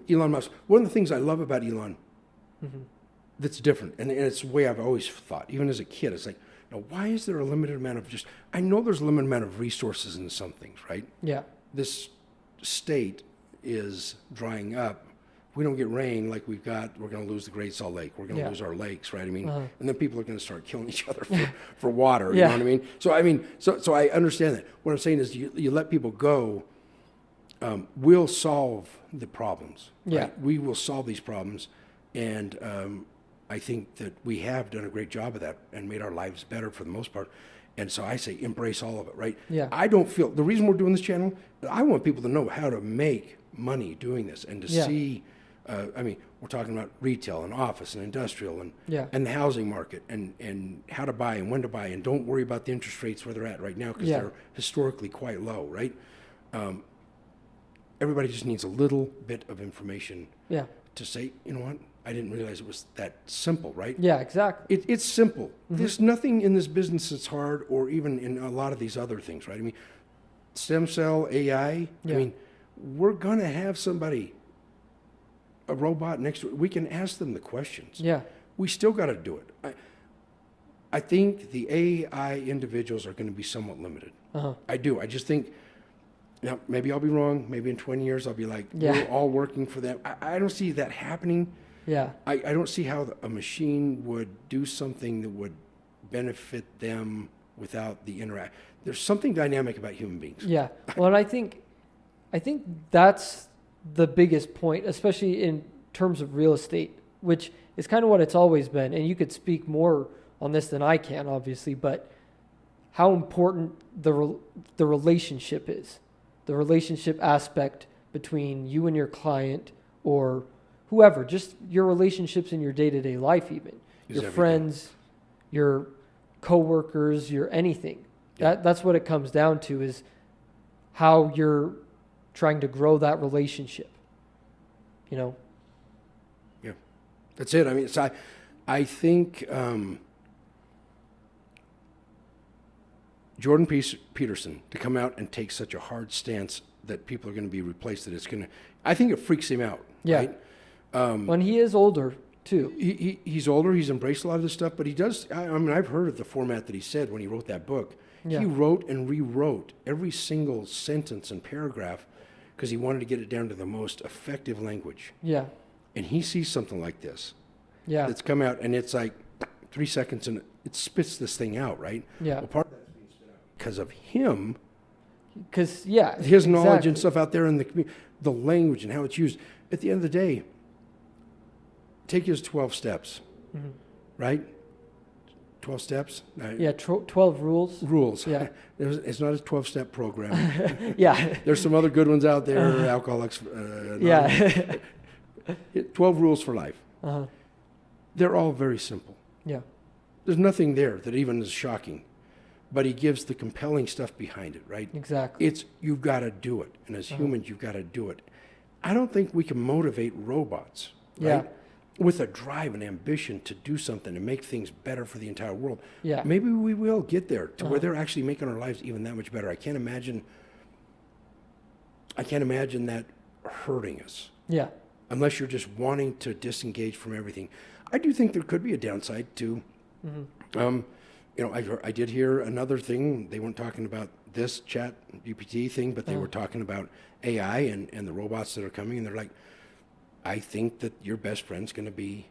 Elon Musk. One of the things I love about Elon that's different, and it's the way I've always thought, even as a kid, it's like, now, why is there a limited amount of I know there's a limited amount of resources in some things, right? Yeah. This state is drying up. If we don't get rain like we're going to lose the Great Salt Lake. We're going to lose our lakes, right? I mean, and then people are going to start killing each other for water. You know what I mean? So I understand that. What I'm saying is, you let people go. We'll solve the problems. Yeah. Right? We will solve these problems, and I think that we have done a great job of that and made our lives better for the most part. And so I say embrace all of it, right? Yeah. I don't feel, the reason we're doing this channel, I want people to know how to make money doing this and to see, we're talking about retail and office and industrial and the housing market and how to buy and when to buy, and don't worry about the interest rates where they're at right now because they're historically quite low, right? Everybody just needs a little bit of information to say, you know what, I didn't realize it was that simple, right? Yeah, exactly. It's simple. There's nothing in this business that's hard, or even in a lot of these other things, right? I mean, stem cell, AI, I mean, we're going to have somebody, a robot next to it. We can ask them the questions. Yeah. We still got to do it. I think the AI individuals are going to be somewhat limited. I do. I just think, now, maybe I'll be wrong. Maybe in 20 years I'll be like, we're all working for them. I don't see that happening. Yeah. I don't see how a machine would do something that would benefit them without the interact. There's something dynamic about human beings. Yeah. Well, and I think that's the biggest point, especially in terms of real estate, which is kind of what it's always been. And you could speak more on this than I can, obviously, but how important the relationship is, the relationship aspect between you and your client or whoever, just your relationships in your day-to-day life, even your friends, your coworkers, your anything. That's what it comes down to, is how you're trying to grow that relationship. You know. Yeah, that's it. I mean, I think Jordan Peterson to come out and take such a hard stance that people are going to be replaced, that it's going to, I think it freaks him out. Yeah. Right? When he is older too. He's older. He's embraced a lot of this stuff, but he does. I mean, I've heard of the format that he said when he wrote that book. Yeah. He wrote and rewrote every single sentence and paragraph because he wanted to get it down to the most effective language. Yeah. And he sees something like this. Yeah. That's come out, and it's like 3 seconds, and it spits this thing out, right? Yeah. Well, part of that's being spit out because of him. Because his knowledge and stuff out there in the community, the language and how it's used. At the end of the day, take his 12 steps, right? 12 steps? 12 rules. Rules. Yeah. It's not a 12-step program. Yeah. There's some other good ones out there, Alcoholics. 12 rules for life. They're all very simple. Yeah. There's nothing there that even is shocking, but he gives the compelling stuff behind it, right? Exactly. You've got to do it. And as humans, you've got to do it. I don't think we can motivate robots, right? Yeah. With a drive and ambition to do something and make things better for the entire world. Yeah. Maybe we will get there to where they're actually making our lives even that much better. I can't imagine that hurting us. Yeah. Unless you're just wanting to disengage from everything. I do think there could be a downside to, I did hear another thing. They weren't talking about this chat GPT thing, but they were talking about AI and the robots that are coming, and they're like, I think that your best friend's going to be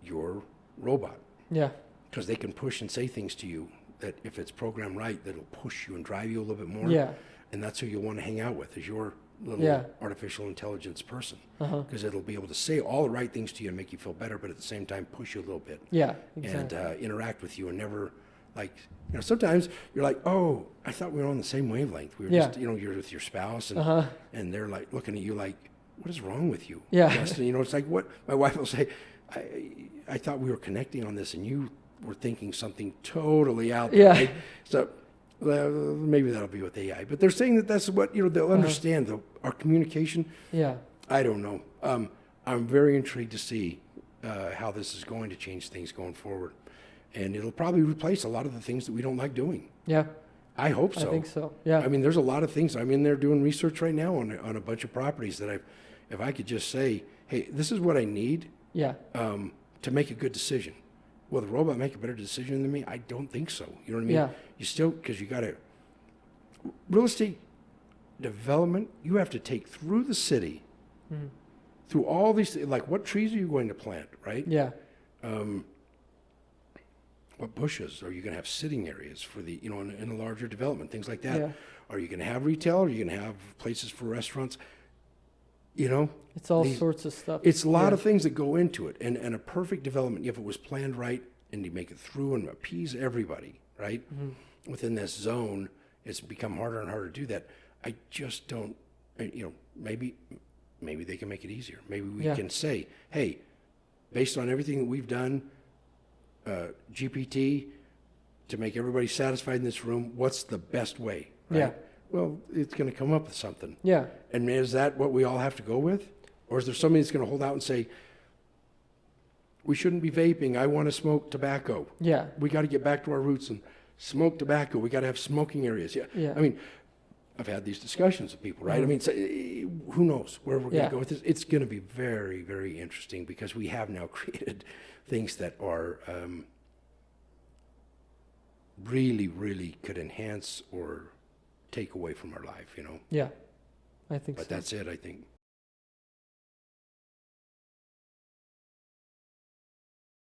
your robot. Yeah. Because they can push and say things to you that if it's programmed right, that'll push you and drive you a little bit more. Yeah. And that's who you'll want to hang out with, is your little artificial intelligence person. Because it'll be able to say all the right things to you and make you feel better, but at the same time push you a little bit. Yeah, exactly. And interact with you and never, like, sometimes you're like, oh, I thought we were on the same wavelength. We were just, you're with your spouse and they're like looking at you like, what is wrong with you? Yeah. Justin? It's like what my wife will say, I thought we were connecting on this and you were thinking something totally out there. Yeah. Right? So maybe that'll be with AI, but they're saying that that's what, they'll understand our communication. Yeah. I don't know. I'm very intrigued to see how this is going to change things going forward. And it'll probably replace a lot of the things that we don't like doing. Yeah. I hope so. I think so. Yeah. I mean, there's a lot of things. I'm in there doing research right now on a bunch of properties that if I could just say, hey, this is what I need Yeah. to make a good decision. Will the robot make a better decision than me? I don't think so. You know what I mean? Yeah. You still, because you got to, real estate development, you have to take through the city, through all these, like what trees are you going to plant, right? Yeah. What bushes are you going to have sitting areas for the, in a larger development, things like that. Yeah. Are you going to have retail? Are you going to have places for restaurants? It's all these- sorts of stuff. It's a lot Yeah. of things that go into it. And a perfect development, if it was planned right and you make it through and appease everybody, right? Within this zone, it's become harder and harder to do that. I just don't, maybe they can make it easier. Maybe we Yeah. can say, hey, based on everything that we've done, GPT, to make everybody satisfied in this room, what's the best way? Right? Yeah. Well, it's going to come up with something. Yeah. And is that what we all have to go with? Or is there somebody that's going to hold out and say, we shouldn't be vaping, I want to smoke tobacco. Yeah. We got to get back to our roots and smoke tobacco. We got to have smoking areas. Yeah. Yeah. I mean, I've had these discussions with people, right? I mean, so, who knows where we're going Yeah. to go with this? It's going to be very, very interesting because we have now created things that are really, really could enhance or take away from our life, Yeah. I think But so. that's it, I think.